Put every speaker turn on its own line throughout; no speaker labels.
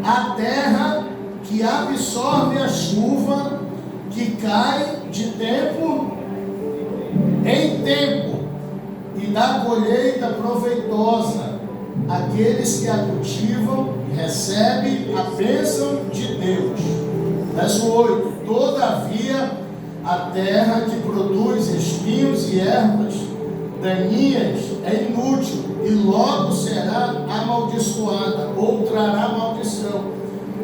a terra que absorve a chuva que cai de tempo em tempo e dá colheita proveitosa àqueles que a cultivam, recebe a bênção de Deus. Verso 8: todavia a terra que produz espinhos e ervas daninhas é inútil e logo será amaldiçoada ou trará maldição.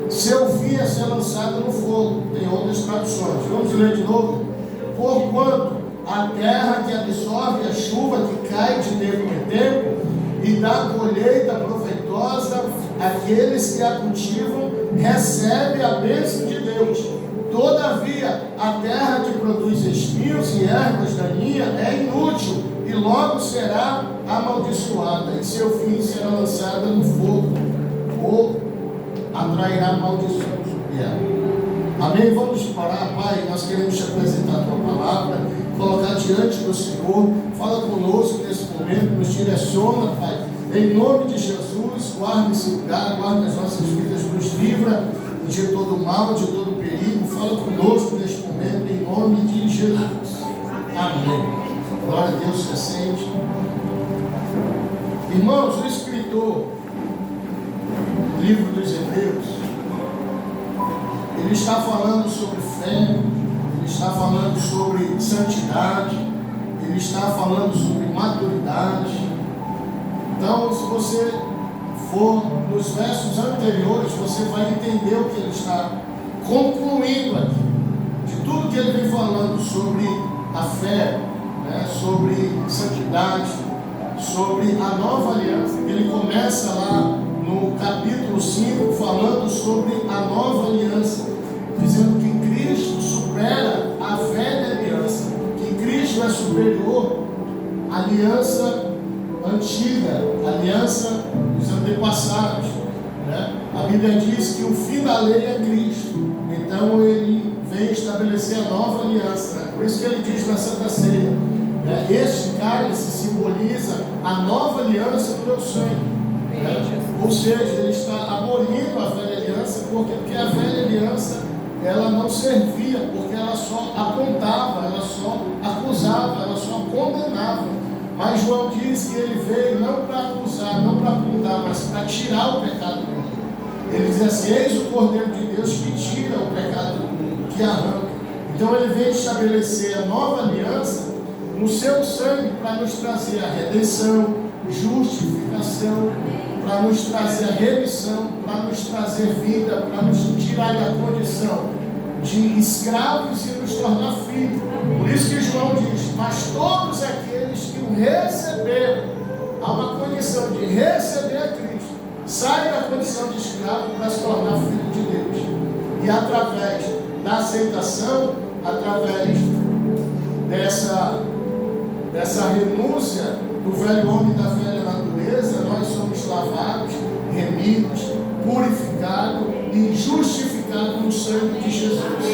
Seu fim é ser lançado no fogo. Tem outras traduções. Vamos ler de novo. Porquanto a terra que absorve a chuva que cai de tempo em tempo e dá colheita proveitosa àqueles que a cultivam, recebe a bênção de Deus. Todavia a terra que produz espinhos e ervas daninhas é inútil e logo será amaldiçoada, e seu fim será lançada no fogo, ou atrairá maldição sobre ela. Amém? Vamos parar, Pai. Nós queremos te apresentar a tua palavra, colocar diante do Senhor. Fala conosco nesse momento, nos direciona, Pai. Em nome de Jesus, guarda esse lugar, guarda as nossas vidas, nos livra de todo mal, de todo perigo. Fala conosco neste momento, em nome de Jesus. Amém. Glória a Deus, se assente. Irmãos, o escritor do livro dos Hebreus, ele está falando sobre fé, ele está falando sobre santidade, ele está falando sobre maturidade. Então, se você for nos versos anteriores, você vai entender o que ele está concluindo aqui. De tudo que ele vem falando sobre a fé, sobre santidade, sobre a nova aliança. Ele começa lá no capítulo 5 falando sobre a nova aliança, dizendo que Cristo supera a velha aliança, que Cristo é superior à aliança antiga, a aliança dos antepassados. A Bíblia diz que o fim da lei é Cristo, então ele vem estabelecer a nova aliança. Por isso que ele diz na Santa Ceia: este cálice simboliza a nova aliança do meu sangue. Ou seja, ele está abolindo a velha aliança, porque a velha aliança ela não servia, porque ela só apontava, ela só acusava, ela só condenava. Mas João diz que ele veio não para acusar, não para apontar, mas para tirar o pecado do mundo. Ele diz assim: eis o Cordeiro de Deus que tira o pecado do mundo, que arranca. Então ele veio estabelecer a nova aliança no seu sangue para nos trazer a redenção, justificação, para nos trazer a remissão, para nos trazer vida, para nos tirar da condição de escravos e nos tornar filhos. Por isso que João diz: mas todos aqueles que o receberam, há uma condição de receber a Cristo, saem da condição de escravo para se tornar filho de Deus. E através da aceitação, através dessa renúncia do velho homem e da velha natureza, nós somos lavados, remidos, purificados e justificados no sangue de Jesus.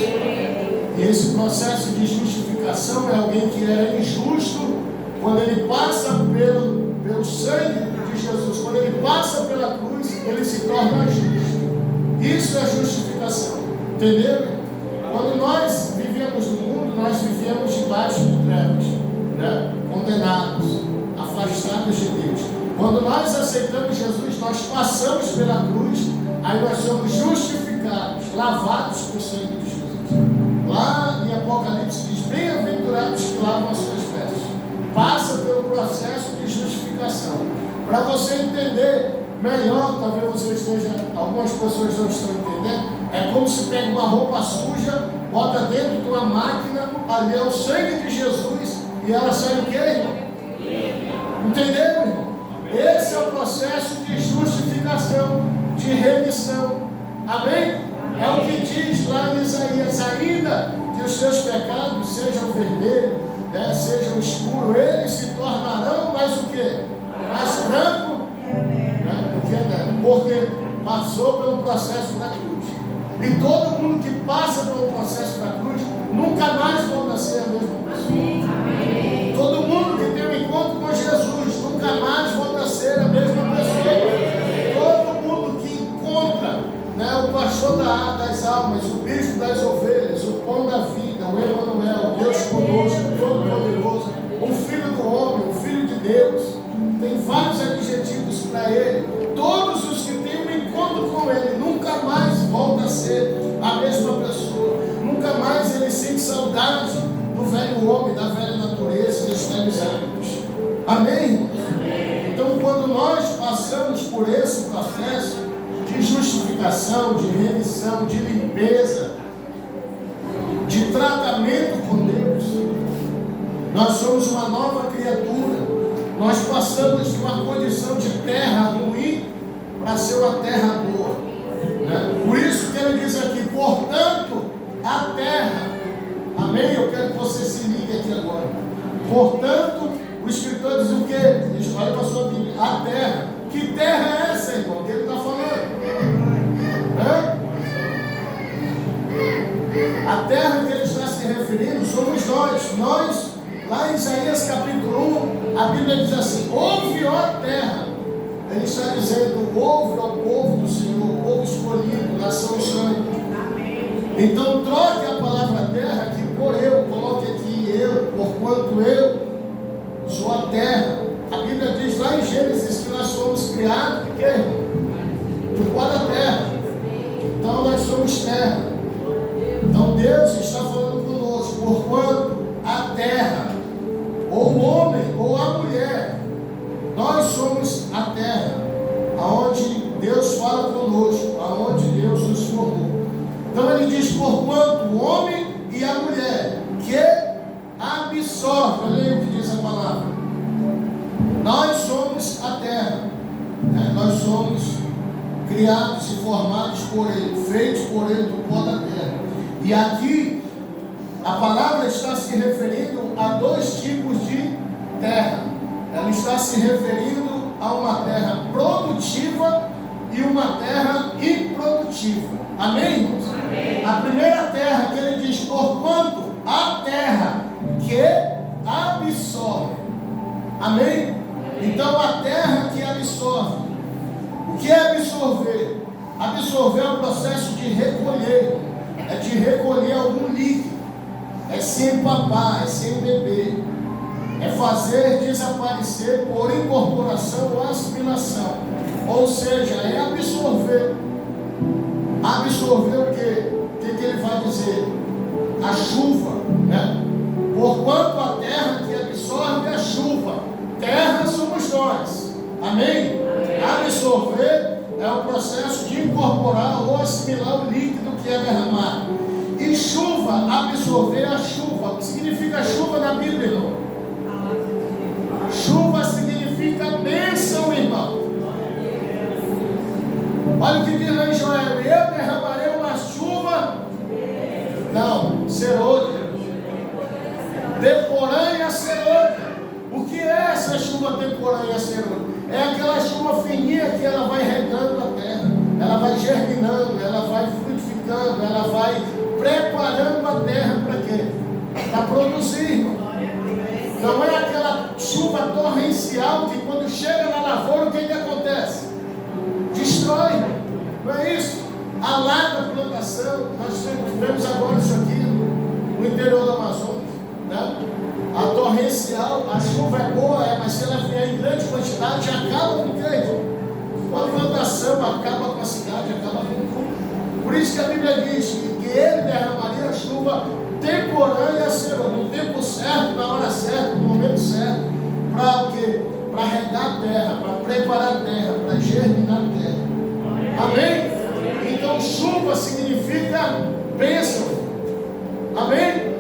E esse processo de justificação é alguém que era injusto, quando ele passa pelo sangue de Jesus, quando ele passa pela cruz, ele se torna justo. Isso é justificação. Entendeu? Quando nós vivíamos no mundo, nós vivíamos debaixo de trevas, condenados, afastados de Deus. Quando nós aceitamos Jesus, nós passamos pela cruz, aí nós somos justificados, lavados com o sangue de Jesus. Lá em Apocalipse diz: bem-aventurados que lavam as suas vestes. Passa pelo processo de justificação. Para você entender melhor, talvez você esteja, algumas pessoas não estão entendendo, é como se pega uma roupa suja, bota dentro de uma máquina, ali é o sangue de Jesus, e ela sai o quê, irmão? Entendeu, irmão? Esse é o processo de justificação, de remissão. Amém? É o que diz lá em Isaías: ainda que os seus pecados sejam vermelhos, sejam escuros, eles se tornarão mais o quê? Mais branco, porque passou pelo processo da cruz. E todo mundo que passa pelo processo da cruz nunca mais volta a ser a mesma pessoa. Todo mundo que tem um encontro com Jesus nunca mais volta a ser a mesma pessoa. Todo mundo que encontra pastor das almas, o bispo das ovelhas, o pão da vida, o Emanuel, Deus conosco, todo-poderoso, o Filho do homem, o Filho de Deus. Tem vários adjetivos para ele. Todos os que têm um encontro com ele nunca mais volta a ser a mesma pessoa. Nunca mais ele sente saudade do velho homem, da velha natureza, dos velhos hábitos. Amém, irmãos? Então, quando nós passamos por esse processo de justificação, de remissão, de limpeza, de tratamento com Deus, nós somos uma nova criatura. Nós passamos de uma condição de terra ruim para ser uma terra boa, né? Por isso que ele diz aqui, portanto, a terra. Amém? Eu quero que você se ligue aqui agora. Portanto, o escritor diz o quê? Diz, olha para a sua Bíblia, a terra. Que terra é essa, irmão? Que ele está falando? A terra que ele está se referindo somos nós. Nós, lá em Isaías capítulo 1, a Bíblia diz assim, ouve, ó terra. Ele está dizendo, ouve, ó povo do Senhor, povo escolhido, nação santa. Então troque a palavra terra aqui por eu, coloque aqui eu, porquanto eu sou a terra. A Bíblia diz lá em Gênesis que nós somos criados de quê? Do pó da terra. Então nós somos terra. Então Deus está falando conosco, porquanto a terra, ou o homem, ou a mulher, nós somos a terra, aonde Deus fala conosco, aonde Deus nos formou. Então ele diz, porquanto o homem e a mulher, que absorve, olha o que diz a palavra, nós somos a terra, né? Nós somos criados e formados por ele, feitos por ele do pó da terra. E aqui a palavra está se referindo a dois tipos de terra. Ela está se referindo a uma terra produtiva e uma terra improdutiva. Amém, irmãos? Amém. A primeira terra que ele diz, porquanto a terra que absorve. Amém? Então a terra que absorve. O que é absorver? Absorver é o processo de recolher. É de recolher algum líquido. É se empapar, é se embeber. É fazer desaparecer por incorporação ou assimilação. Ou seja, é absorver. Absorver o quê? O que ele vai dizer? A chuva, né? Porquanto a terra que absorve a chuva, terra somos nós. Amém? Absorver é o processo de incorporar ou assimilar o líquido que é derramado. E chuva, absorver a chuva. O que significa chuva na Bíblia, irmão? Chuva significa bênção, irmão. Olha o que diz lá em Joel, eu derramarei uma chuva, não, serôdia, temporânea serôdia. O que é essa chuva temporânea serôdia? É aquela chuva fininha que ela vai regando a terra, ela vai germinando, ela vai frutificando, ela vai preparando a terra para quê? Para produzir, irmão. Não é aquela chuva torrencial que quando chega na lavoura, o que acontece? Destrói, não é isso? Alaga a plantação. Nós vemos agora isso aqui no interior do Amazonas, né? A torrencial, a chuva é boa, mas se ela vier em grande quantidade, acaba com o quê? Com a plantação, acaba com a cidade, acaba com tudo. Por isso que a Bíblia diz que ele derramaria a chuva temporânea, no tempo certo, na hora certa, no momento certo, para o quê? Para regar a terra, para preparar a terra, para germinar a terra. Amém? Então chuva significa bênção. Amém?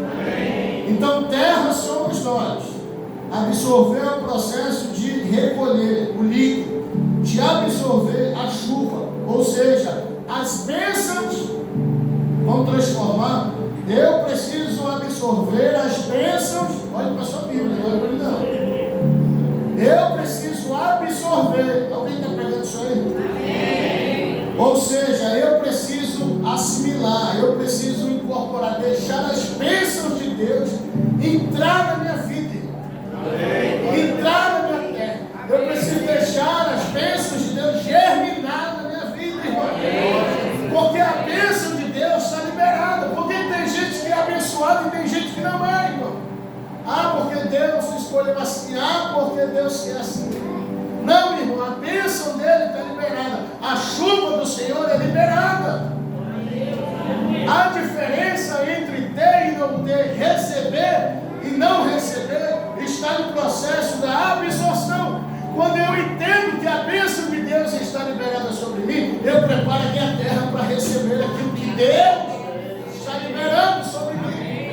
Então terra somos nós. Absorver é o processo de recolher o líquido, de absorver a chuva, ou seja, as bênçãos vão transformar. Eu preciso absorver as bênçãos. Olha para a sua Bíblia, não olha para mim não. Eu preciso absorver. Alguém está pegando isso aí? Amém. Ou seja, eu preciso assimilar, eu preciso incorporar, deixar as bênçãos de Deus entrar na minha vida. Amém. Entrar na minha terra. Eu preciso deixar as bênçãos de Deus germinar na minha vida, irmão. Porque a bênção não é, irmão. Ah, porque Deus escolheu assim. Ah, porque Deus quer assim. Não, irmão, a bênção dele está liberada. A chuva do Senhor é liberada. A diferença entre ter e não ter, receber e não receber, está no processo da absorção. Quando eu entendo que a bênção de Deus está liberada sobre mim, eu preparo a minha terra para receber aquilo que Deus está liberando sobre mim.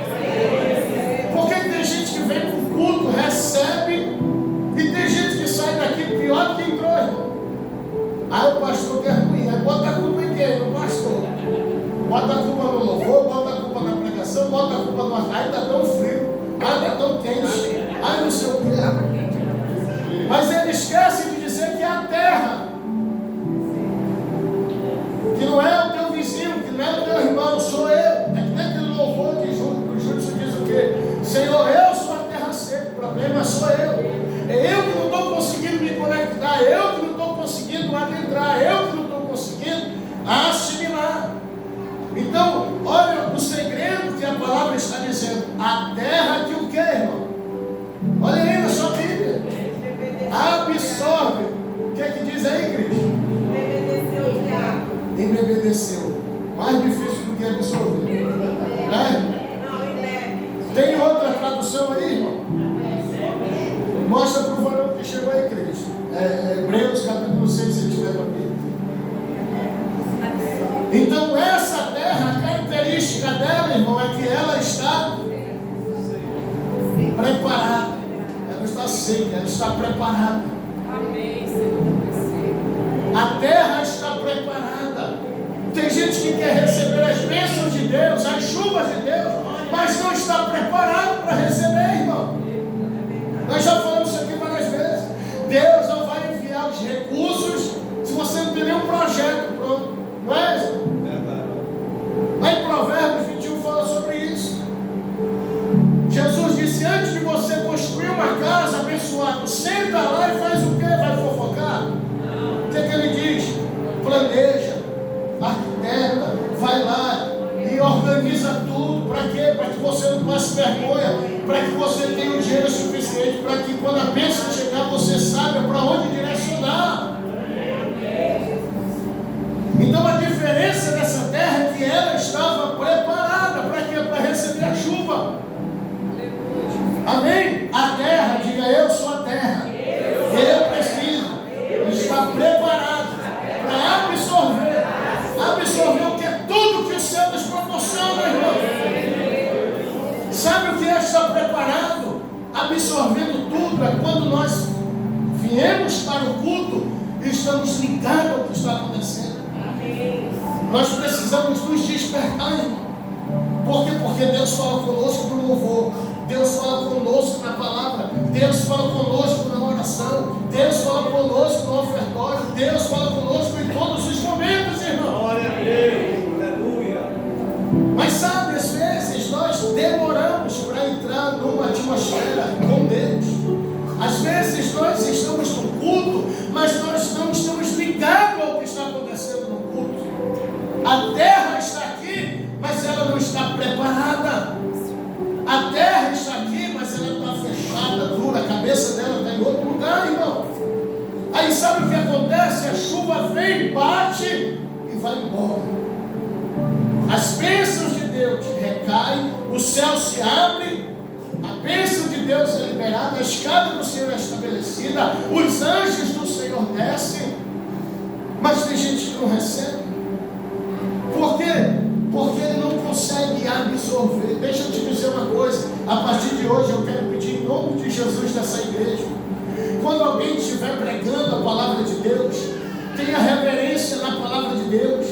Porque tem gente que vem para o culto, recebe, e tem gente que sai daqui pior do que entrou, irmão. Aí o pastor quer ruim, aí bota a culpa em quem? No pastor. Bota a culpa no louvor, bota a culpa na pregação, bota a culpa no... Ai, está tão frio, ai, está tão quente, ai, não sei o que. Mas ele esquece de dizer que é a terra, que não é o teu vizinho, que não é o teu irmão, sou eu. É que nem aquele louvor de Júlio diz o quê? Senhor, eu sou a terra seca, o problema sou eu. É eu que não estou conseguindo me conectar, eu que não estou conseguindo adentrar, eu que não estou conseguindo assimilar. Então, olha o segredo que a palavra está dizendo. A terra que o quê, irmão? Olha aí na sua Bíblia. Absorve. O que é que diz aí, Cristo?
Embebedeceu de água.
Embebedeceu. Mais difícil do que absorver. Né?
Não, embebe.
Tem outra tradução aí, irmão? Mostra para o varão que chegou aí, Cristo. Hebreus capítulo 6, se tiver para mim. Então essa terra, a característica dela, irmão, é que ela está preparada. Ela está seca, ela está preparada.
Amém, Senhor.
A terra está preparada. Tem gente que quer receber as bênçãos de Deus, as chuvas de Deus, mas não está preparado para receber, irmão. Nós já falamos isso aqui várias vezes. Deus não vai enviar os recursos se você não tem nenhum projeto pronto. Não é isso? Lá em Provérbios 21 fala sobre isso. Jesus disse: antes de você construir uma casa abençoada, senta lá e faz o quê? Vai fofocar? O que é que ele diz? Planeja, arquiteta, vai lá e organiza tudo. Para quê? Para que você não passe vergonha, para que você tenha o dinheiro suficiente, para que quando a bênção chegar você saiba para onde direcionar. Então a diferença dessa terra é que ela estava preparada para quê? Para receber a chuva. Amém? A terra, diga: eu sou a terra. Eu preciso estar preparado para absorver. Absorver o que é tudo que o céu nos proporciona, irmão. Sabe o que é estar preparado? Absorvendo tudo. É quando nós viemos para o culto e estamos ligados ao que está acontecendo. Nós precisamos nos despertar, irmão. Por quê? Porque Deus fala conosco no louvor, Deus fala conosco na palavra, Deus fala conosco na oração, Deus fala conosco no ofertório, Deus fala conosco em todos os momentos, irmão.
Glória a Deus, aleluia.
Mas sabe, às vezes nós demoramos para entrar numa atmosfera com Deus. Às vezes nós estamos no culto, mas nós não estamos ligados ao que está acontecendo no culto. A terra está aqui, mas ela não está preparada. A terra está aqui, mas ela está fechada, dura, a cabeça dela está em outro lugar, irmão. Aí sabe o que acontece? A chuva vem, bate e vai embora. As bênçãos de Deus recaem, o céu se abre, a bênção de Deus é liberada, a escada do Senhor é estabelecida, os anjos do Senhor descem, mas tem gente que não recebe. Por quê? Porque ele não consegue absorver. Deixa eu te dizer uma coisa. A partir de hoje eu quero pedir em nome de Jesus dessa igreja. Quando alguém estiver pregando a palavra de Deus, tenha reverência na palavra de Deus.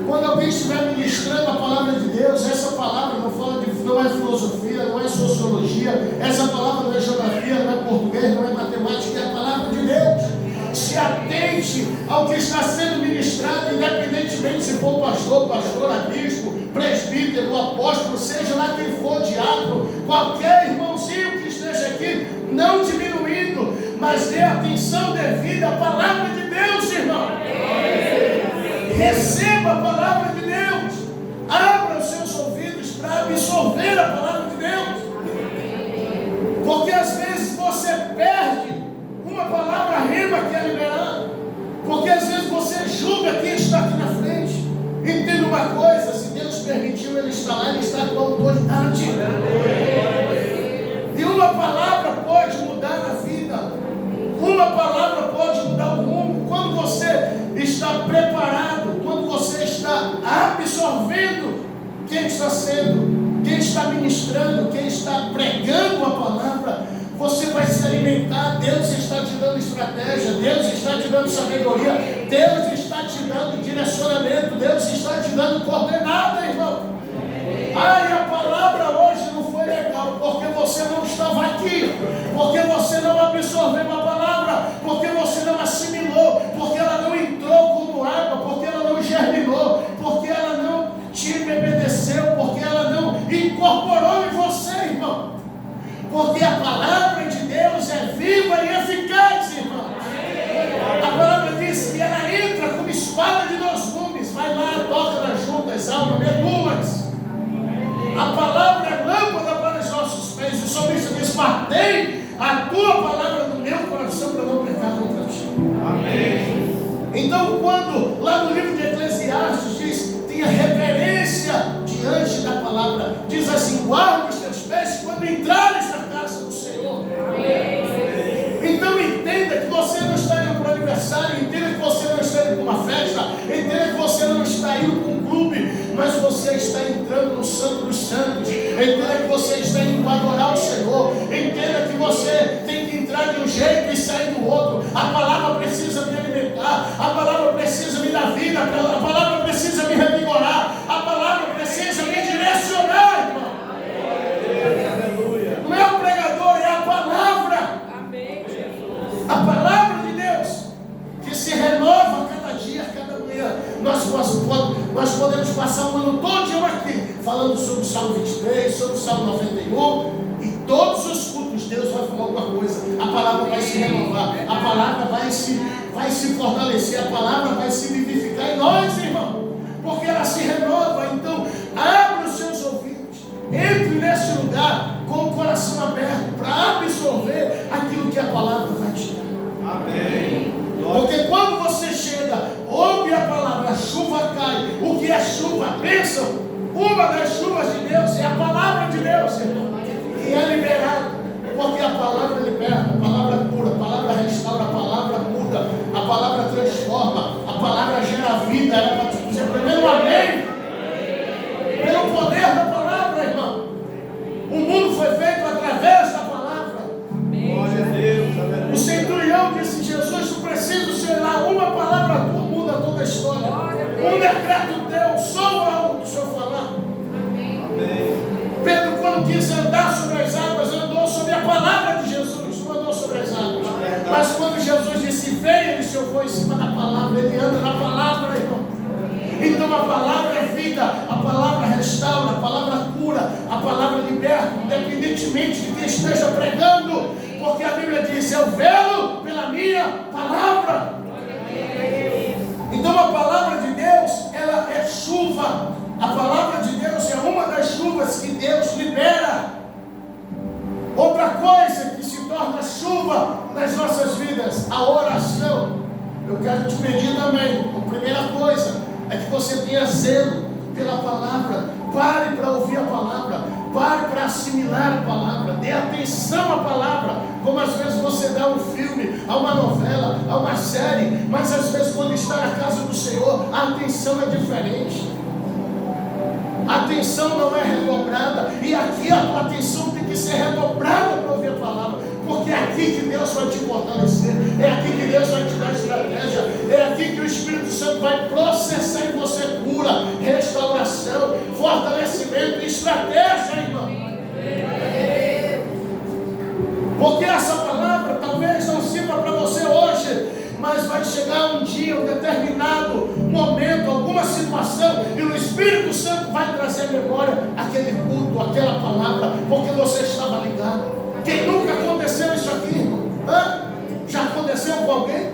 Quando alguém estiver ministrando a palavra de Deus, essa palavra não é filosofia, não é sociologia, essa palavra não é geografia, não é português, não é matemática, é a palavra de Deus. Se atente ao que está sendo ministrado, independentemente se for pastor, pastora, bispo, presbítero, apóstolo, seja lá quem for, diácono, qualquer irmãozinho que esteja aqui, não diminuindo, mas dê atenção devida à palavra de Deus, irmão. Receba a palavra de Deus, abra os seus seus ouvidos para absorver a palavra de Deus. Porque às vezes você perde uma palavra rima que é liberada. Porque às vezes você julga quem está aqui na frente. Entenda uma coisa, se Deus permitiu ele estar lá, ele está com autoridade. E uma palavra pode mudar a vida. Uma palavra pode mudar o rumo. Quando você está preparado, quando você está absorvendo quem está ministrando, quem está pregando a palavra, você vai se alimentar. Deus está te dando estratégia, Deus está te dando sabedoria, Deus está te dando direcionamento, Deus está te dando coordenada, irmão. Ai, a palavra hoje não foi legal, porque você não estava aqui, porque você não absorveu a palavra, porque você não assimilou, porque ela não entrou como água, porque ela não germinou, porque ela não te obedeceu, porque ela não incorporou em você, irmão. Porque a palavra de Deus é viva e eficaz, irmão. A palavra diz que ela entra como espada de 2 gumes, vai lá, toca nas juntas, almas, medulas. A palavra é lâmpada para os nossos pés. O salmista diz: guardei a tua palavra no meu coração para não pecar contra ti. Amém. Então, quando lá no livro de Eclesiastes diz: tenha reverência diante da palavra, diz assim: guarda os teus pés quando entrares na casa do Senhor. Amém. Então entenda que você não está indo para o aniversário, entenda que você não está indo para uma festa, entenda que você não está indo para um clube, mas você está entrando no Santo dos Santos. Entenda que você está indo para adorar o Senhor. Entenda que você tem que entrar de um jeito e sair do outro. A palavra precisa me alimentar, a palavra precisa me dar vida, a palavra precisa me revigorar, a palavra precisa me direcionar, irmão. Não é o pregador, é a palavra. A palavra de Deus que se renova cada dia, cada manhã. Nós podemos passar o ano todo aqui falando sobre o Salmo 23, sobre o Salmo 91, e todos os cultos Deus vai falar alguma coisa. A palavra vai se renovar, a palavra vai se fortalecer, a palavra vai se vivificar em nós, irmão, porque ela se renova. Então abra os seus ouvidos, entre nesse lugar com o coração aberto para absorver aquilo que a palavra vai te dar. Amém. Porque quando você chega, ouve a palavra, a chuva cai. O que é chuva? Bênção. Uma das chuvas de Deus é a palavra de Deus, irmão, que é liberada. Porque a palavra liberta, a palavra cura, a palavra restaura, a palavra muda, a palavra transforma, a palavra gera vida. Era para te dizer primeiro amém. Pelo poder da palavra, irmão. O mundo foi feito através da palavra. Glória a Deus. O centurião disse: Jesus, tu precisa ser lá, uma palavra tua muda toda a história. Um decreto teu, só o Senhor falar. Amém. Pedro, quando quis andar sobre as águas, andou sobre a palavra de Jesus, não andou sobre as águas. Mas quando Jesus disse venha, ele se foi em cima da palavra, ele anda na palavra, irmão. Então a palavra é vida, a palavra restaura, a palavra cura, a palavra liberta, independentemente de quem esteja pregando, porque a Bíblia diz: eu velo pela minha palavra. Então a palavra de Deus, ela é chuva. A palavra de Deus é uma das chuvas que Deus libera. Outra coisa que se torna chuva nas nossas vidas, a oração. Eu quero te pedir também, a primeira coisa é que você tenha zelo pela palavra. Pare para ouvir a palavra, pare para assimilar a palavra, dê atenção à palavra. Como às vezes você dá um filme, a uma novela, a uma série, mas às vezes quando está na casa do Senhor, a atenção é diferente. A atenção não é redobrada, e aqui a tua atenção tem que ser redobrada para ouvir a palavra, porque é aqui que Deus vai te fortalecer, é aqui que Deus vai te dar estratégia, é aqui que o Espírito Santo vai processar em você cura, restauração, fortalecimento e estratégia, irmão. Porque essa palavra talvez não sirva para você hoje, mas vai chegar um dia, um determinado momento, alguma situação, e o Espírito Santo vai trazer à memória aquele culto, aquela palavra, porque você estava ligado. Quem nunca aconteceu isso aqui, irmão? Já aconteceu com alguém?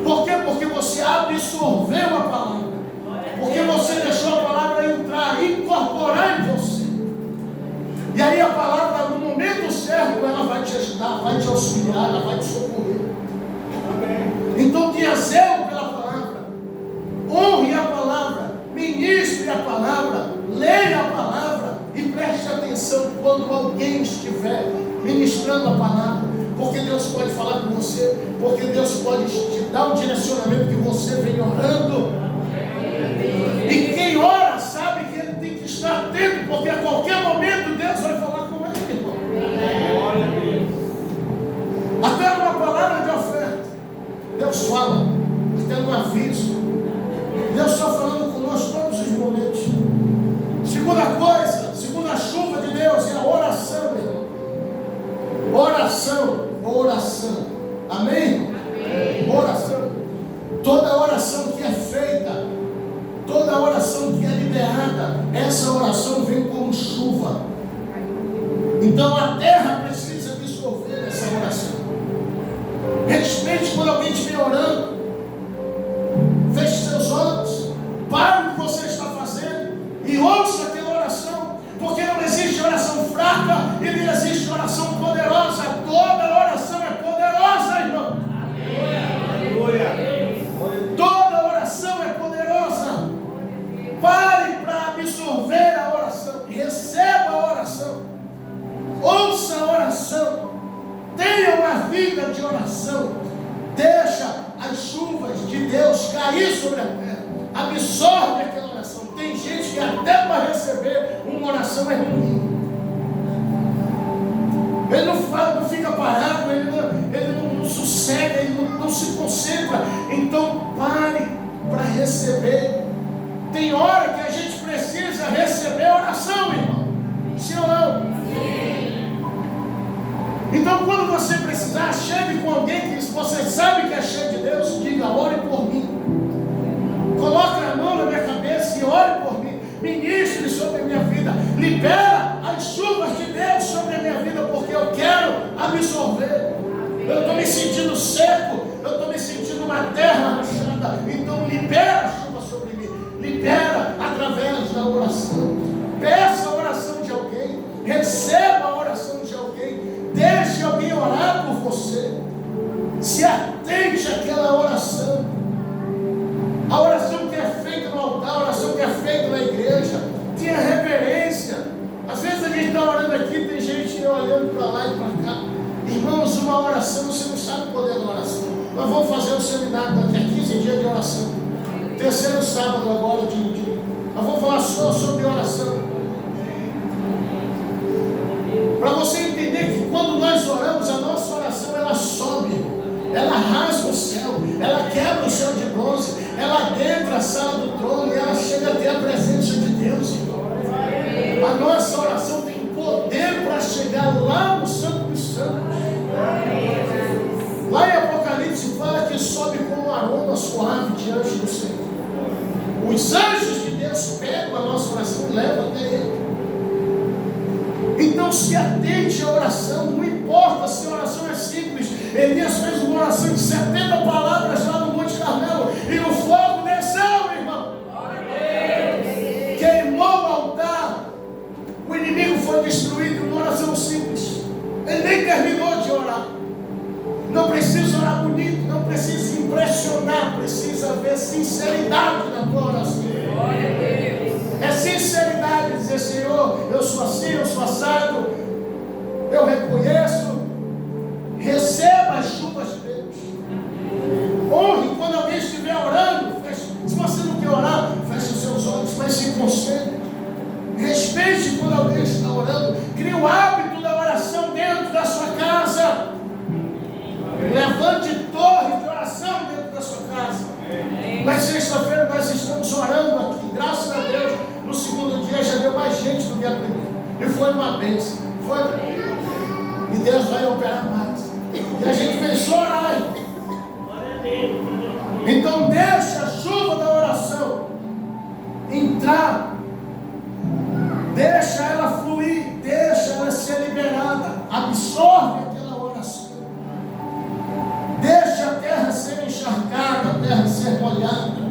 Por quê? Porque você absorveu a palavra, porque você deixou a palavra entrar, incorporar auxiliar, ela vai te socorrer. Então tenha zelo pela palavra, honre a palavra, ministre a palavra, leia a palavra e preste atenção quando alguém estiver ministrando a palavra, porque Deus pode falar com você, porque Deus pode te dar um direcionamento que você vem orando. E quem ora sabe que ele tem que estar atento, porque a qualquer momento Deus vai falar com ele, irmão. Até numa palavra de oferta, Deus fala, até no aviso. Deus está falando conosco todos os momentos. Segunda coisa, segunda chuva de Deus é a oração, meu irmão. Oração. Amém? Oração. Toda oração que é feita, toda oração que é liberada, essa oração vem como chuva. Então a terra precisa absorver essa oração. Respeite quando alguém estiver orando. Feche seus olhos, pare o que você está fazendo e ouça aquela oração, porque não existe oração fraca e nem existe oração poderosa. Toda oração é poderosa, irmão. Toda oração é poderosa. Pare para absorver a oração, receba a oração, ouça a oração, tenha uma vida de oração, deixa as chuvas de Deus cair sobre a terra, absorve aquela oração. Tem gente que até para receber uma oração é ruim. Ele não fala, não fica parado, ele não sossega, ele não se concentra. Então pare para receber. Tem hora que a gente precisa receber a oração, irmão. Sim ou não? Sim. Então quando você precisar, chegue com alguém que você sabe que é cheio de Deus, diga, ore por mim. Coloque a mão na minha cabeça e ore por mim. Ministre sobre a minha vida. Libera as chuvas de Deus sobre a minha vida, porque eu quero absorver. Eu estou me sentindo seco, eu estou me sentindo uma terra rachada. Então libera a chuva sobre mim. Libera através da oração. Peça a oração de alguém. Receba a oração de alguém. Deixe alguém orar por você. Se atente àquela oração. A oração que é feita no altar, a oração que é feita na igreja. Tenha reverência. Às vezes a gente está orando aqui, tem gente olhando para lá e para cá. Irmãos, uma oração, você não sabe o poder da oração. Nós vamos fazer um seminário daqui a 15 dias de oração. Terceiro sábado agora nós vamos falar só sobre oração. Para você entender que quando nós oramos, a nossa oração ela sobe, ela rasga o céu, ela quebra o céu de bronze, ela adentra a sala do trono e ela chega até a presença de Deus. A nossa oração tem poder para chegar lá no Santo dos Santos. Lá em Apocalipse fala que sobe como um aroma suave diante do Senhor. Os anjos de Deus pegam a nossa oração e levam até Ele. Então se atente à oração, não importa se a oração é simples. Elias fez uma oração de 70 palavras lá no Monte Carmelo e o fogo desceu, irmão. Queimou o altar, o inimigo foi destruído. Uma oração simples. Ele nem terminou de orar. Não precisa orar bonito, não precisa impressionar, precisa haver sinceridade na tua oração. É sinceridade, dizer, Senhor, eu sou assim, eu sou assado, eu reconheço. Receba as chuvas de Deus. Honre quando alguém estiver orando. Se você não quer orar, feche os seus olhos, mas se concentre. Respeite quando alguém está orando. Crie o hábito da oração dentro da sua casa. Levante torre de oração dentro da sua casa. Na sexta-feira nós estamos orando aqui. Graças a Deus, no segundo dia já deu mais gente do que a primeira. E foi uma bênção. Foi. E Deus vai operar mais. E a gente pensou orar. Então deixa a chuva da oração entrar. Deixa ela fluir. Deixa ela ser liberada. Absorve aquela oração. Deixa a terra ser encharcada, a terra ser molhada.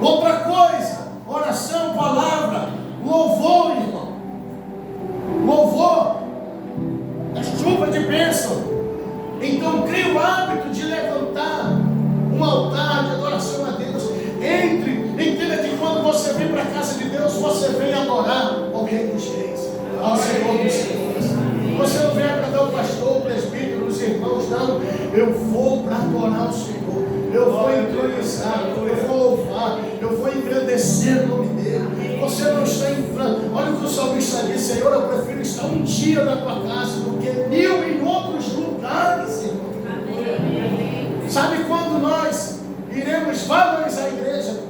Outra coisa, oração, palavra, louvor, irmão. Louvor, a chuva de bênção. Eu vou para adorar o Senhor. Eu vou entronizar, eu vou louvar, eu vou engrandecer o nome dele. Você não está entrando. Olha o que o salmista diz: Senhor, eu prefiro estar um dia na tua casa do que 1000 em outros lugares, Senhor. Sabe quando nós iremos valorizar a igreja,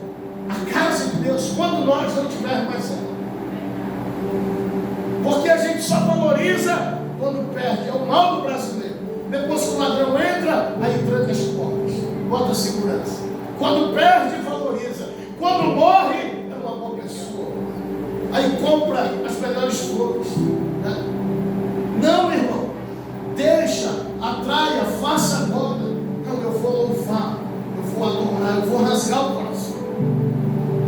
a casa de Deus, quando nós não tivermos mais ela? Porque a gente só valoriza quando perde. É o mal do brasileiro. Depois que o ladrão entra, aí tranca as portas, bota segurança. Quando perde, valoriza. Quando morre, é uma boa pessoa. Aí compra as melhores flores, né? Não, irmão. Deixa, atraia, faça agora. Não, eu vou louvar, eu vou adorar, eu vou rasgar o coração.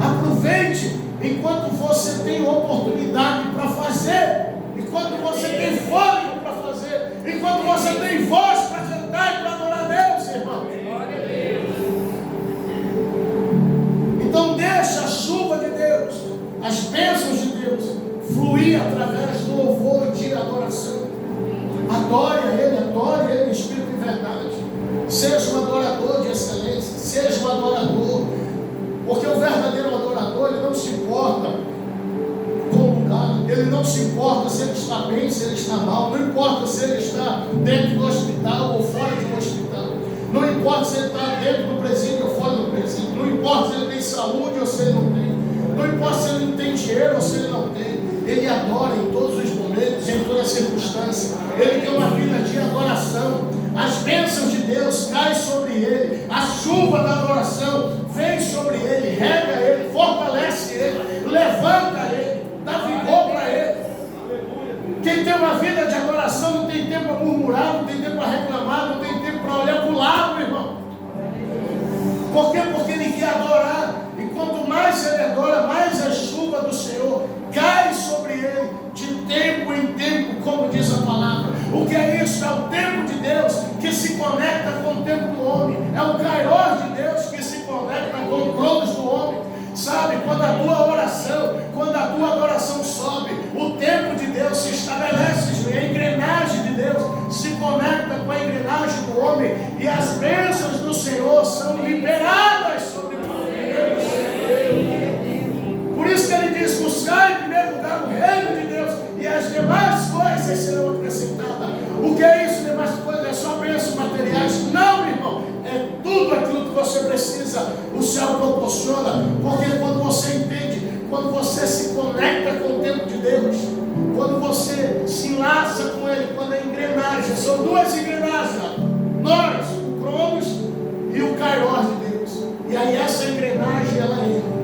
Aproveite enquanto você tem oportunidade para fazer, enquanto você tem fôlego para fazer, enquanto você tem voz para cantar e para adorar a Deus, irmão. Então deixa a chuva de Deus, as bênçãos de Deus fluir através do louvor e de adoração. Adore Ele em espírito e verdade. Seja um adorador de excelência, seja um adorador, porque o verdadeiro adorador, ele não se importa com o lugar, ele não se importa se ele está bem, se ele está mal, não importa se ele está dentro do hospital ou fora do hospital, não importa se ele está dentro do presídio ou fora do presídio, não importa se ele tem saúde ou se ele não tem, não importa se ele não tem dinheiro ou se ele não tem, ele adora em todos os momentos, em toda circunstância. Ele tem uma vida de adoração. As bênçãos de Deus caem sobre ele, a chuva da adoração vem sobre ele, rega ele, fortalece ele, levanta ele, dá vigor para ele. Quem tem uma vida de adoração não tem tempo para murmurar, não tem tempo para reclamar, não tem tempo para olhar para o lado, irmão. Por quê? Porque ele quer adorar. E quanto mais ele adora, mais a chuva do Senhor cai sobre ele, de tempo em tempo, como diz a palavra. O que é isso? É o tempo de Deus que se conecta com o tempo do homem. É o Kairos de Deus que se conecta com o Cronos do homem. Sabe, quando a tua oração, quando a tua adoração sobe, o tempo de Deus se estabelece, a engrenagem de Deus se conecta com a engrenagem do homem, e as bênçãos do Senhor são liberadas sobre nós. Por isso que ele diz: buscar em primeiro lugar o reino de Deus, e as demais coisas serão acrescentadas. O que é isso? Demais coisas é só bênçãos materiais? Não, irmão. É tudo aquilo que você precisa, o céu proporciona. Porque quando você entende, quando você se conecta com o tempo de Deus, quando você se enlaça com Ele, quando a engrenagem, são duas engrenagens, nós, o Cronos e o Kairos de Deus. E aí essa engrenagem, ela entra.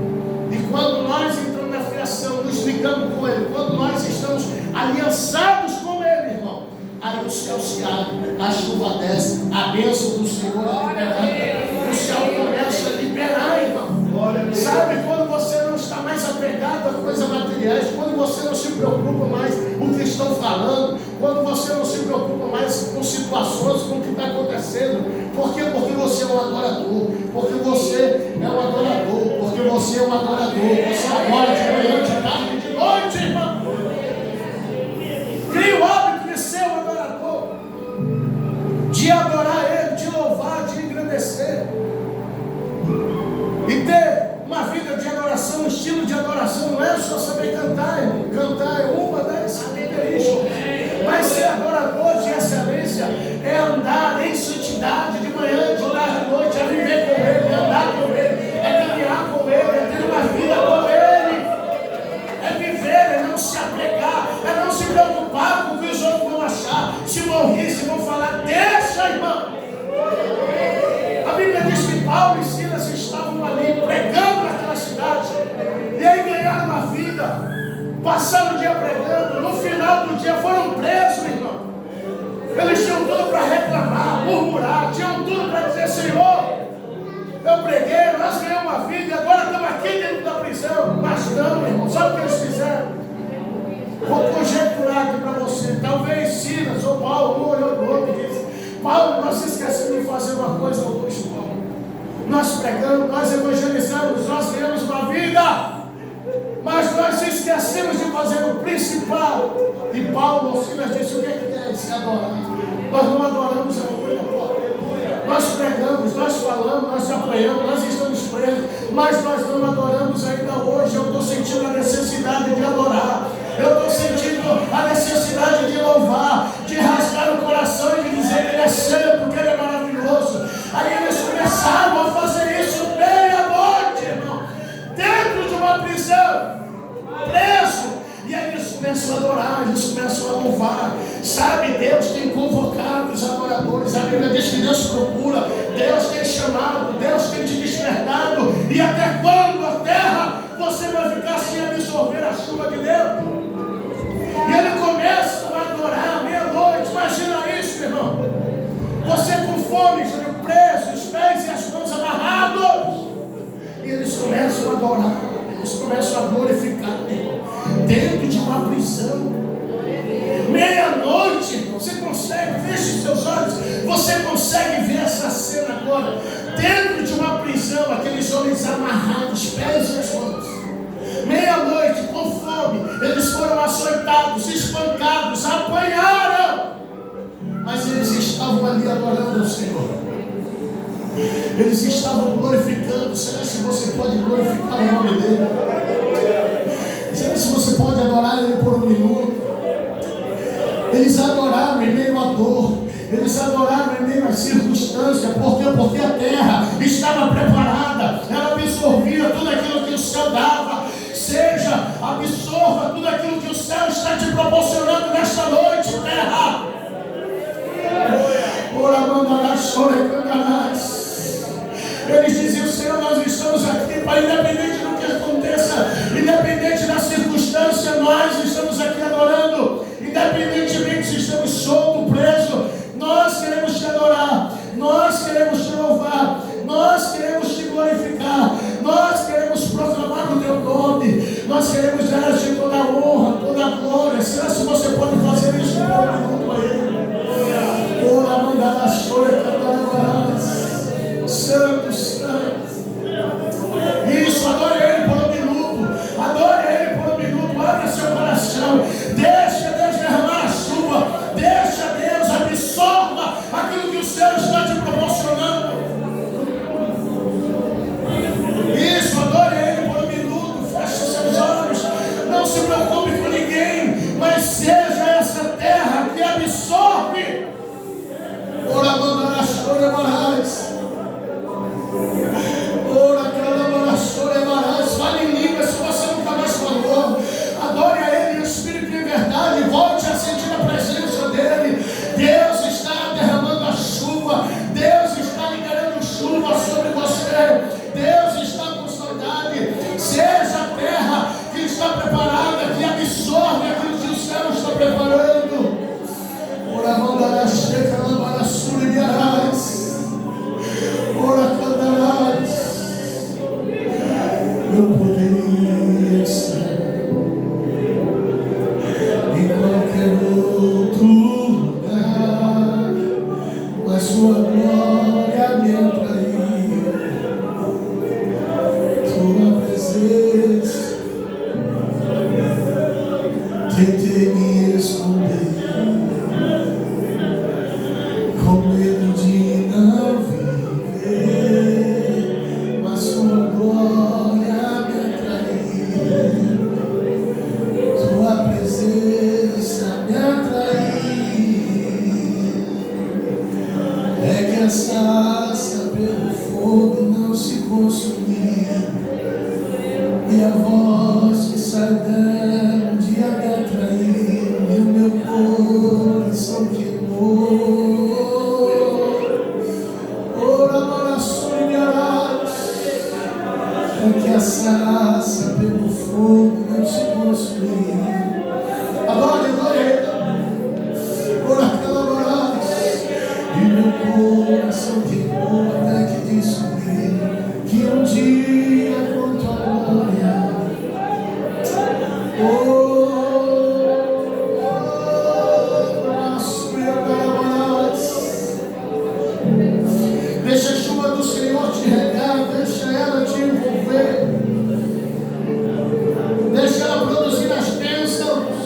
E quando nós entramos na criação, nos ligamos com Ele, quando nós estamos aliançados com Ele, irmão, aí o céu se abre, a chuva desce, a bênção do Senhor é liberada, o céu começa a liberar, irmão. Sabe, quando você não está mais apegado a coisas materiais, quando você não se preocupa mais com o que estão falando, quando você não se preocupa mais com situações, com o que está acontecendo. Por quê? Porque você é um adorador, porque você é um adorador, porque você é um adorador, você adora de manhã, de tarde, de noite, irmão. Cria o hábito de ser um adorador, de adorar Ele, de louvar, de engrandecer. E ter uma vida de adoração, um estilo de adoração, não é só saber cantar, irmão. Cantar é uma das características. Mas ser adorador de excelência é andar em santidade de manhã, de tarde, de noite, é viver com Ele, é andar com Ele, é caminhar com Ele, é ter uma vida com Ele. É viver, é não se apegar, é não se preocupar com o que os outros vão achar, se vão rir, se vão falar. Deixa, irmão. A Bíblia diz que Paulo e Silas estavam ali pregando naquela cidade, e aí ganharam uma vida, passaram o dia pregando, no final do dia foram presos, irmão. Eles tinham tudo para reclamar, murmurar, tinham tudo para dizer: Senhor, eu preguei, nós ganhamos uma vida e agora estamos aqui dentro da prisão. Mas não, irmão, sabe o que eles fizeram? Vou conjecturar aqui para você. Talvez Silas ou Paulo, um olhou para o outro e disse: Paulo, nós esquecemos de fazer uma coisa hoje, Paulo. Nós pregamos, nós evangelizamos, nós ganhamos uma vida, mas nós esquecemos de fazer o principal. E Paulo ou Silas disse: o que é que é se adorar? Nós não adoramos a coisa, Paulo. mas nós não adoramos ainda hoje. Eu estou sentindo a necessidade de adorar. Eu estou sentindo a necessidade de louvar, de rasgar o coração e de dizer que Ele é santo, porque Ele é maravilhoso. Aí eles começaram a fazer isso meia-noite, irmão, dentro de uma prisão, preso. E aí eles começam a adorar, eles começam a louvar. Sabe, Deus tem convocado os adoradores. A Bíblia diz que Deus procura, Deus tem chamado, Deus tem te despertado. E até quando a terra você vai ficar sem absorver a chuva de Deus? E ele começa a adorar meia-noite. Imagina isso, meu irmão. Você com fome, preso, os pés e as mãos amarrados. E eles começam a adorar, eles começam a glorificar, dentro de uma prisão. Meia-noite, irmão. Você consegue, feche seus olhos, você consegue ver essa cena agora. Dentro de uma prisão, aqueles homens amarrados, pés e as mãos. Meia-noite, com fome, eles foram açoitados, espancados, apanharam. Mas eles estavam ali adorando ao Senhor. Eles estavam glorificando. Será que você pode glorificar o nome dEle? Será que você pode adorar Ele por um minuto? Eles adoraram em meio à dor. Eles adoraram em meio às circunstâncias. Por quê? Porque a terra estava preparada. Ela absorvia tudo aquilo que o céu dava. Seja, absorva tudo aquilo que o céu está te proporcionando nesta noite, terra. Eles diziam: Senhor, nós estamos aqui para, independente do que aconteça, independente da circunstância, nós estamos aqui adorando, independentemente se estamos soltos, presos, nós queremos te adorar, nós queremos te louvar, nós queremos te glorificar, nós queremos proclamar o teu nome, nós queremos dar a ti toda a honra, toda a glória. Será se você pode fazer isso por um minuto a Ele? Ora, manda a chora, santo, santo. Isso, adore Ele por um minuto. Adore Ele por um minuto. Abra seu coração. Deixa Deus derramar a chuva. Deixa Deus absorva aquilo que o céu está te proporcionando. Isso, adore Ele por um minuto. Feche seus olhos. Não se preocupe com ninguém, mas seja essa terra que absorve. Ora, manda a chora, mais. Ora, fale em línguas se você nunca mais falou. Adore a Ele em espírito e em verdade. Volte a sentir a presença dEle. Deus está derramando a chuva. Deus está liberando chuva sobre você. Deus está com saudade. Seja a terra que está preparada, que absorve aquilo que o céu está preparando. Ora, manda a checa, lamara, suribiarás. Ora, cantarás. Eu poderia estar em qualquer outro lugar, mas sua glória me atraiu. Tua presença, tentei me esconder, com medo de não viver, mas sua glória me atraiu. Tua presença me atraiu. É que a sarça pelo fogo não se consumiu, e a voz que sai dela um dia me atraiu, e o meu coração queimou. Ora, oração e arás. É que a sarça pelo fogo não se consumiu. Adore, adore. Ora, calabarás. E meu coração queimou até que descobri que um dia com tua glória, deixa a chuva do Senhor te regar, deixa ela te envolver, deixa ela produzir as bênçãos.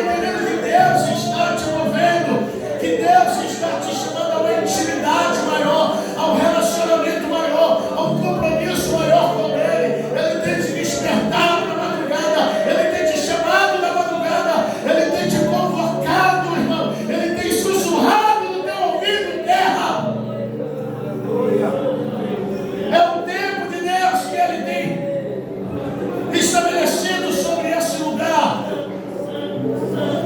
entendendo que Deus está te movendo, que Deus está te chamando a uma intimidade maior, a um relacionamento maior, a um compromisso maior com Ele. Ele tem te despertado na madrugada, Ele tem te chamado na madrugada, Ele tem te convocado, irmão, Ele tem sussurrado no teu ouvido, terra. É o tempo de Deus que Ele tem estabelecido sobre esse lugar.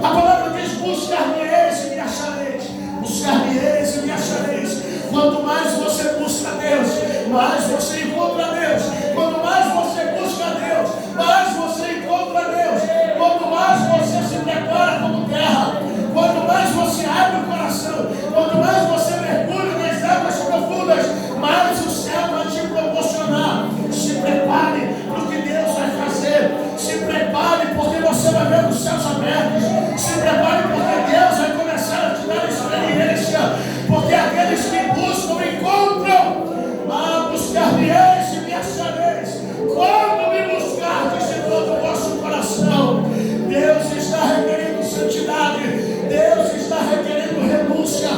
A palavra diz: buscar-me-eis e me achareis. Buscar-me-eis e me achareis. Quanto mais você busca Deus, mais você encontra Deus. Quanto mais você busca Deus, mais você encontra Deus. Quanto mais você se prepara como terra, quanto mais você abre o coração, quanto mais você mergulha nas águas profundas, mais o céu vai te proporcionar. Se prepare para o que Deus vai fazer. Se prepare, porque você vai ver os céus abertos. Se prepare, porque Deus vai começar a te dar experiência. Porque aqueles que buscam encontram. Buscar-me-eis e me achareis. Quando me buscardes de todo o vosso coração. Deus está requerendo santidade. Deus está requerendo renúncia.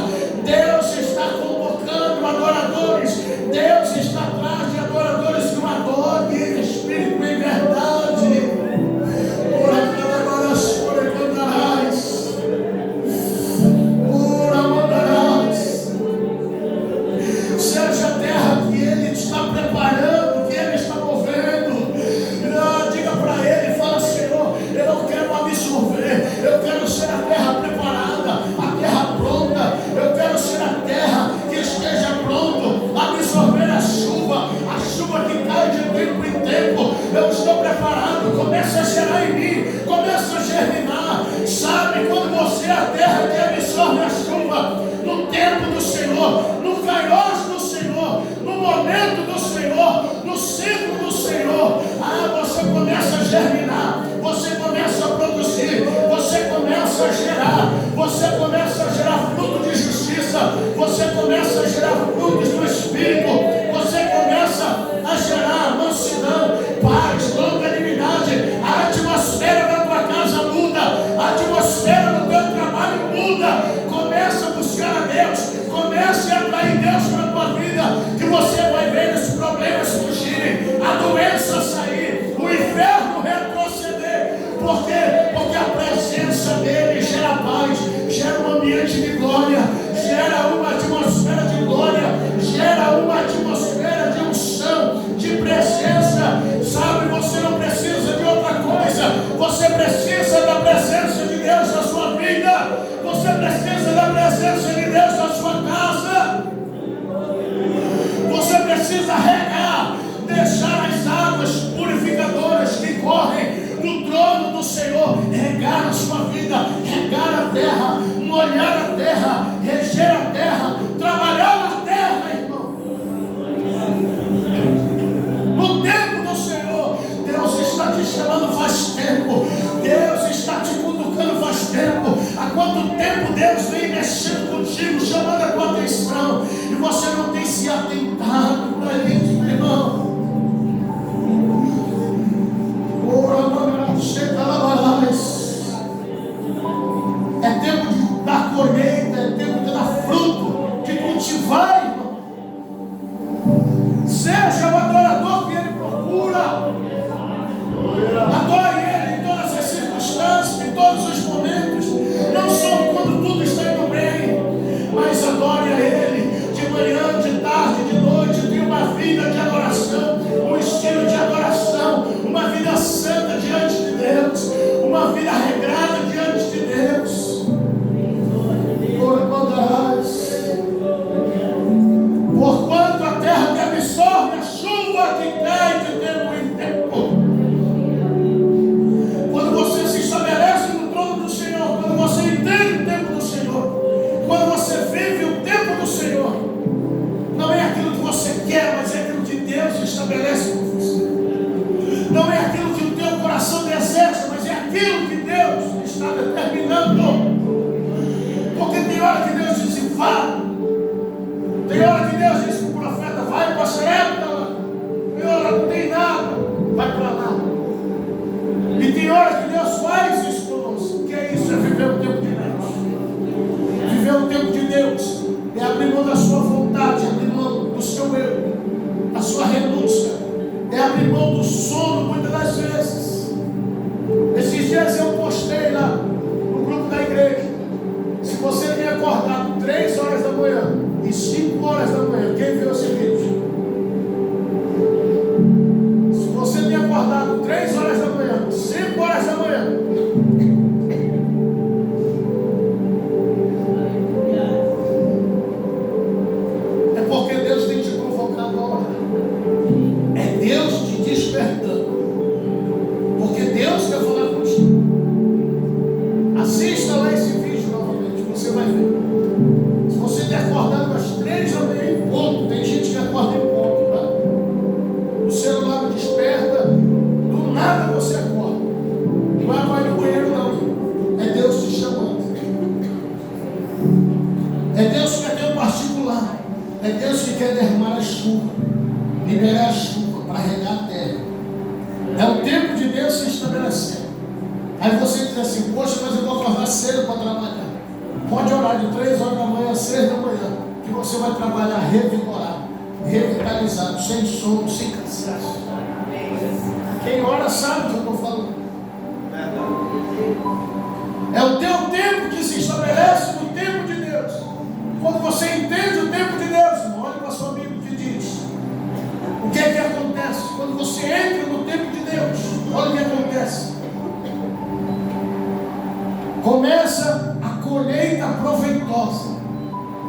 Deus está convocando adoradores. Deus está atrás de adoradores que o adorem em espírito e em verdade. Seja a terra que Ele está preparando, que Ele está movendo. Diga para Ele, fala: Senhor, eu não quero absorver, eu quero ser a terra preparada, a terra pronta. Eu quero ser a terra que esteja pronto a absorver a chuva que cai de tempo em tempo. Eu estou preparado, começa a gerar em mim, começa a germinar. Sabe, quando você é a terra que absorve a chuva, no tempo do Senhor, no kairos do Senhor, no momento do Senhor, no ciclo do Senhor, você começa a germinar, você começa a produzir, você começa a gerar, você começa a gerar fruto de justiça, você começa a gerar frutos do Espírito, você começa a gerar mansidão, paz, longanimidade. A atmosfera da tua casa muda, a atmosfera do teu trabalho muda. Começa a buscar a Deus, comece a atrair Deus para a tua vida, que você vai ver os problemas fugirem, a doença sair, o inferno retroceder. Por quê? Porque a presença dele gera paz, gera um ambiente de glória, gera uma atmosfera de glória, gera uma atmosfera de unção, de presença. Sabe, você não precisa de outra coisa, você precisa da presença de Deus na sua vida, você precisa da presença de Deus na sua casa, você precisa regar, deixar as águas purificadoras que correm no trono do Senhor, regar a sua vida, regar a terra, molhar a terra, reger a terra, trabalhar na terra, irmão. No tempo do Senhor, Deus está te chamando faz tempo, Deus está te cutucando faz tempo. Há quanto tempo Deus vem mexendo contigo, chamando a tua atenção, e você não tem se atentado para isso, meu irmão. É tempo de dar colheita, é tempo de dar fruto, de cultivar, irmão. Seja o adorador que Ele procura. Adore Ele em todas as circunstâncias, em todos os momentos. Não só quando tudo está indo bem, mas adore a Ele de manhã, de tarde, de noite. Tenha uma vida de adoração, um estilo de adoração, uma vida santa diante de Deus, uma vida regrada diante de Deus. Porquanto a terra que absorve a chuva que cai de tempo em tempo. Quando você se estabelece no trono do Senhor, quando você entende o tempo do Senhor, quando você vive o tempo do Senhor, não é aquilo que você quer, mas é aquilo que Deus estabelece por você. Não é aquilo que o teu coração deseja, mas é aquilo que Deus está determinando. Porque tem hora que Deus diz: vá. Tem hora que Deus diz para o profeta: vai para a Sarepta. Tem hora que não tem nada, vai para lá. E tem hora que Deus faz isso conosco. Que é isso? da sua vontade, abrir mão do seu eu, da sua renúncia, é abrir mão do sono muitas das vezes. Esses dias eu postei lá no grupo da igreja. Se você tem acordado 3 horas da manhã e 5 horas da manhã, quem viu esse vídeo? Se você tem acordado 3 horas da manhã, 5 horas da manhã, é porque Deus tem te provocado a orar. É Deus te despertando. Porque Deus quer falar contigo. Assista lá esse vídeo novamente, você vai ver. Se você tem acordado às 3 da manhã em ponto, tem gente que acorda em ponto, tá? O celular não desperta, do nada você acorda. Não vai no banheiro não. É Deus te chamando. É Deus que quer ter um particular. É Deus que quer derramar a chuva, liberar a chuva para regar a terra. É o tempo de Deus se estabelecendo. Aí você diz assim, poxa, mas eu vou acordar cedo para trabalhar. Pode orar de 3 horas da manhã a 6 da manhã, que você vai trabalhar revigorado, revitalizado, sem sono, sem cansaço. Quem ora sabe o que eu estou falando. É o teu tempo que se estabelece no tempo de Deus. Quando você entende o tempo de Deus, olha para sua Bíblia que diz. O que é que acontece? Quando você entra no tempo de Deus, olha o que acontece. Começa a colheita proveitosa.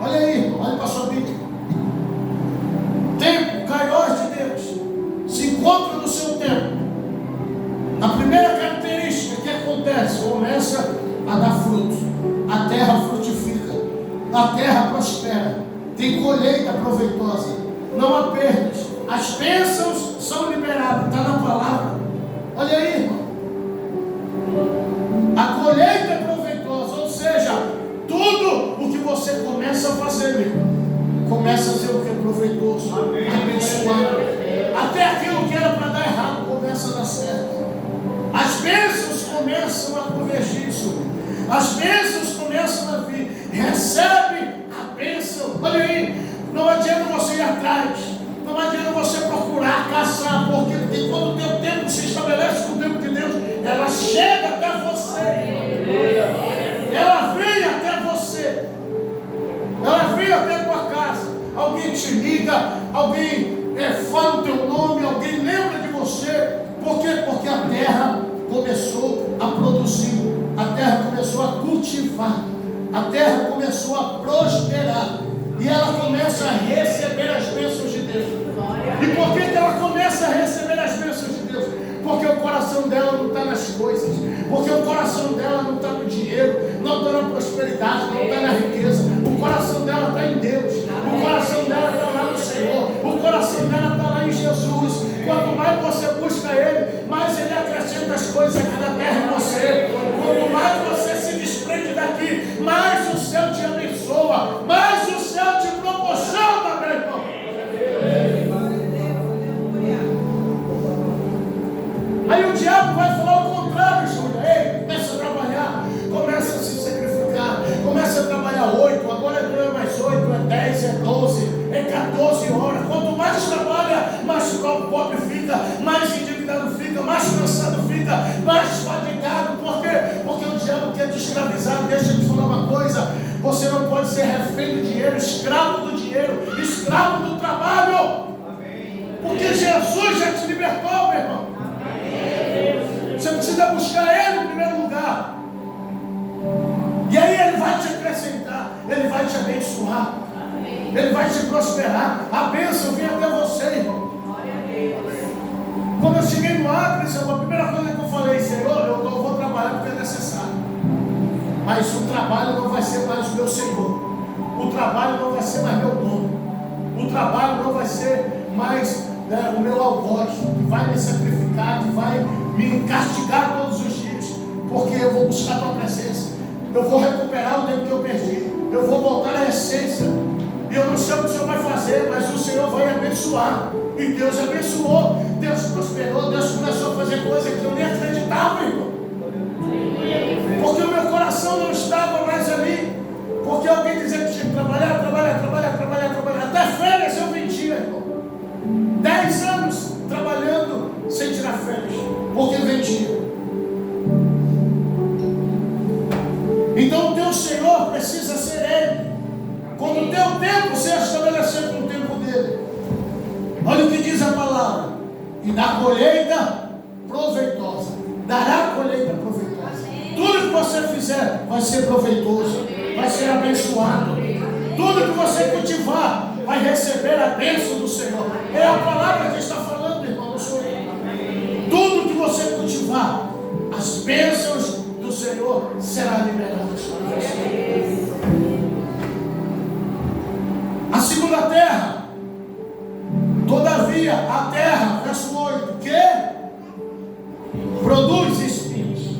Olha aí, olha para sua Bíblia. Tempo, kairos de Deus, se encontra no seu tempo. A primeira característica que acontece, começa a dar fruto. A terra frutifica, a terra prospera, tem colheita proveitosa, não há perdas. As bênçãos são liberadas, está na palavra. Olha aí, irmão. A colheita é proveitosa, ou seja, tudo o que você começa a fazer, irmão, começa a ser o que é proveitoso, abençoado. Até aquilo que era para dar errado começa a dar certo. As bênçãos começam a convergir sobre. As bênçãos começam a vir. Recebe a bênção. Olha aí, não adianta você ir atrás. Não adianta você procurar, caçar, porque quando o teu tempo se estabelece com o tempo de Deus, ela chega até você. Ela vem até você. Ela vem até a tua casa. Alguém te liga, alguém fala o teu nome, alguém lembra de você. Por quê? Porque a terra começou a produzir, a terra começou a cultivar, a terra começou a prosperar, e ela começa a receber as bênçãos de Deus. E por que ela começa a receber as bênçãos de Deus? Porque o coração dela não está nas coisas, porque o coração dela não está no dinheiro, não está na prosperidade, não está na riqueza. O coração dela está em Deus, o coração dela está lá no Senhor, o coração dela está lá em Jesus. Quanto mais você busca Ele, mais Ele acrescenta as coisas aqui da terra em você. Quanto mais você se desprende daqui, mais o céu te abençoa, mais o céu te proporciona, meu irmão. Aí o diabo vai falar o contrário, Júlia. Ei, começa a trabalhar, começa a se sacrificar, começa a trabalhar 8, agora não é mais 8, é 10, é 12, é 14 horas. Quanto mais trabalha, mais pobre fica, mais endividado fica, mais cansado fica, mais fadigado. Por quê? Porque o diabo quer te escravizar. Deixa eu te falar uma coisa: você não pode ser refém do dinheiro, escravo do dinheiro, escravo do trabalho. Porque Jesus já te libertou, meu irmão. Você precisa buscar Ele em primeiro lugar. E aí Ele vai te acrescentar, Ele vai te abençoar, Ele vai te prosperar. A bênção vem até você, irmão. Quando eu cheguei no Acre, a primeira coisa que eu falei: Senhor, eu vou trabalhar porque é necessário, mas o trabalho não vai ser mais o meu Senhor, o trabalho não vai ser mais meu dono, o trabalho não vai ser mais o meu algoz, que vai me sacrificar, que vai me castigar todos os dias, porque eu vou buscar a tua presença, eu vou recuperar o tempo que eu perdi, eu vou voltar à essência. E eu não sei o que o Senhor vai fazer, mas o Senhor vai abençoar. E Deus abençoou, Deus prosperou, Deus começou a fazer coisas que eu nem acreditava, irmão. Porque o meu coração não estava mais ali. Porque alguém dizia que tinha que trabalhar, Então o teu Senhor precisa ser Ele. Quando o teu tempo se estabelecer com o tempo dele. Olha o que diz a palavra. E da colheita proveitosa. Dará colheita proveitosa. Tudo que você fizer vai ser proveitoso. Vai ser abençoado. Tudo que você cultivar vai receber a bênção do Senhor. É a palavra que está falando, irmão. Não sou eu. Tudo que você cultivar, as bênçãos do Senhor serão liberadas para você. A segunda terra. Todavia, a terra, verso 8, que produz espinhos.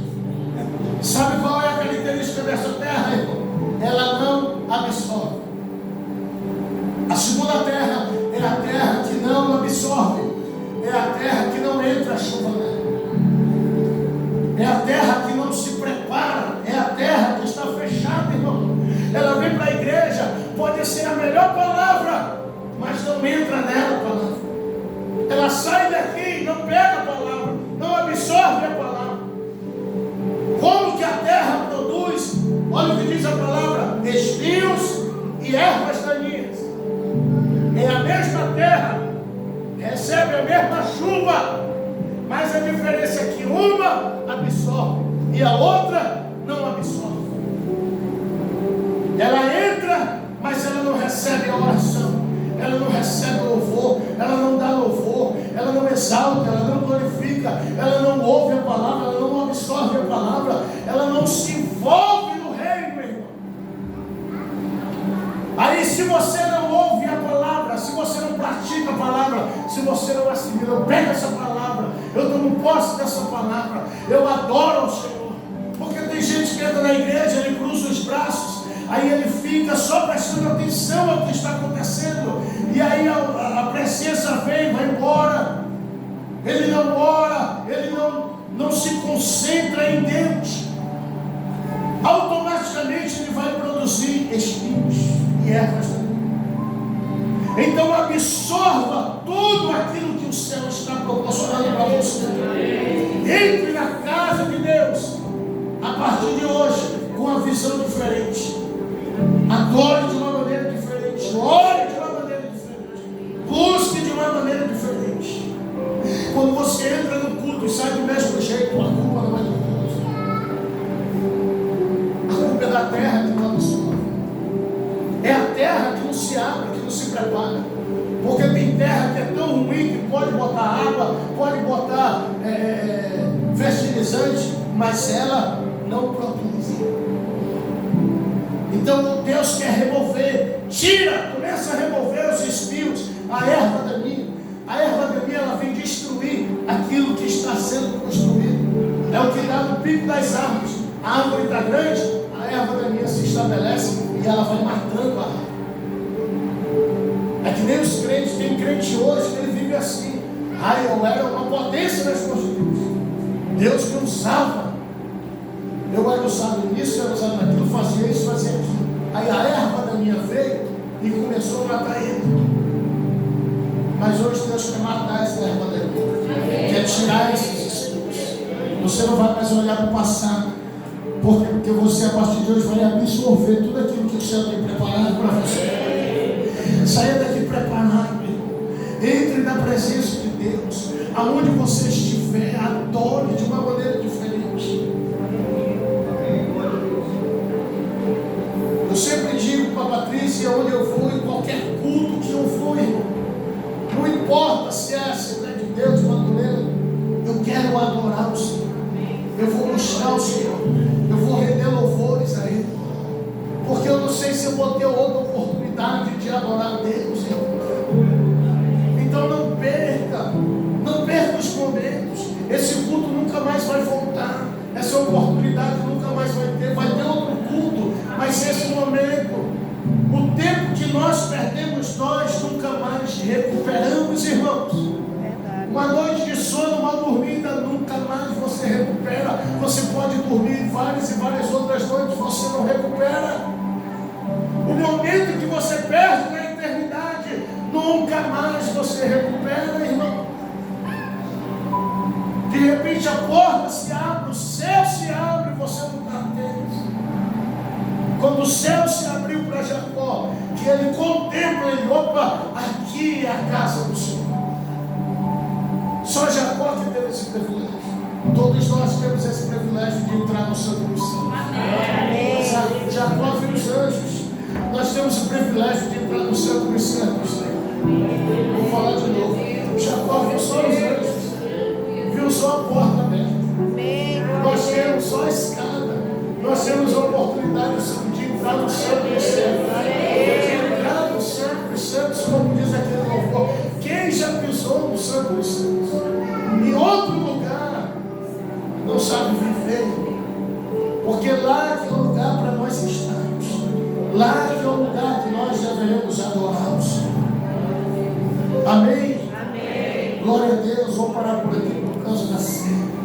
Sabe qual é a característica dessa terra, irmão? Ela não absorve. A segunda terra é a terra que não absorve. É a terra que não entra a chuva nela. É a terra que não se prepara. É a terra que está fechada, irmão. Ela vem para a igreja, pode ser a melhor palavra, mas não entra nela a palavra. Ela sai daqui, não pega a palavra, não absorve a palavra. Como que a terra produz? Olha o que diz a palavra: espinhos e ervas daninhas. É a mesma terra, recebe a mesma chuva, mas a diferença é que uma absorve e a outra não absorve. Ela entra, mas ela não recebe a oração, ela não recebe louvor, ela não dá louvor, ela não exalta, ela não glorifica, ela não ouve a palavra, ela não absorve a palavra, ela não se envolve no reino, irmão. Aí se você não ouve a palavra, se você não pratica a palavra, se você não assimila, eu pego essa palavra, eu tomo posse dessa palavra, eu adoro ao Senhor. Porque tem gente que entra na igreja, ele cruza os braços, aí ele fica só prestando atenção ao que está acontecendo, e aí a presença vem, vai embora. Ele não ora, ele não se concentra em Deus. Automaticamente ele vai produzir espinhos e ervas daninhas. Então absorva tudo aquilo que o céu está proporcionando para você. Entre na casa de Deus a partir de hoje com uma visão diferente. Adore de uma maneira diferente. Ore de uma maneira diferente. Busque de uma maneira diferente. Quando você entra no culto e sai do mesmo jeito, a culpa não é do culto. A culpa é da terra que não absorve. É a terra que não se abre, que não se prepara. Porque tem terra que é tão ruim que pode botar água, pode botar fertilizante, mas ela não produz. Então Deus quer remover, começa a remover os espinhos, a erva daninha. A erva daninha, ela vem destruir aquilo que está sendo construído. É o que dá no pico das árvores. A árvore está grande, a erva daninha se estabelece e ela vai matando a árvore. É que nem os crentes, tem crente hoje que ele vive assim. Eu era uma potência nas coisas de Deus. Deus me usava. Eu era usado nisso, eu era usado naquilo, fazia isso, fazia aquilo. Aí a erva daninha veio e começou a matar ele. Mas hoje Deus quer matar essa erva daninha. Quer tirar esses espinhos. Você não vai mais olhar para o passado. Porque você a partir de hoje vai absorver tudo aquilo que o Senhor tem preparado para você. Saia daqui preparado, irmão. Entre na presença de Deus. Aonde você estiver, adore de uma maneira diferente. Eu sempre digo para a Patrícia, onde eu vou, em qualquer culto que eu vou, irmão, não importa se é a Assembleia de Deus, Madureira, eu quero adorar o Senhor. Eu vou buscar o Senhor. Eu vou render louvores a Ele. Porque eu não sei se eu vou ter outra oportunidade de adorar a Deus, irmão. Então não perca os momentos. Esse culto nunca mais vai voltar. Essa oportunidade nunca mais vai ter. Vai ter outro culto, mas esse momento, o tempo que nós perdemos, nós nunca mais recuperamos, irmãos. Uma noite de sono mal dormida, nunca mais você recupera. Você pode dormir várias e várias outras noites, você não recupera. O momento que você perde na eternidade, nunca mais você recupera, irmão. De repente a porta se abre, o céu se abre e você não está atento. que ele contempla, ele, opa, aqui é a casa do Senhor. Só Jacó que teve esse privilégio. Todos nós temos esse privilégio de entrar no Santo dos Santos. Jacó viu os anjos. Nós temos o privilégio de entrar no Santo dos Santos. Vou falar de novo. Jacó viu só os anjos. Viu só a porta aberta. Nós temos só a escada. Nós temos a oportunidade de entrar no Santo dos Santos. Entrar no Santo dos Santos, como diz aquele louvor. Quem já pisou no Santo dos Santos? Em outro lugar, não sabe viver. Porque lá que é o lugar para nós estarmos. Lá que é o lugar que nós devemos adorar o Senhor. Amém? Amém. Glória a Deus. Vou parar por aqui por causa da ceia.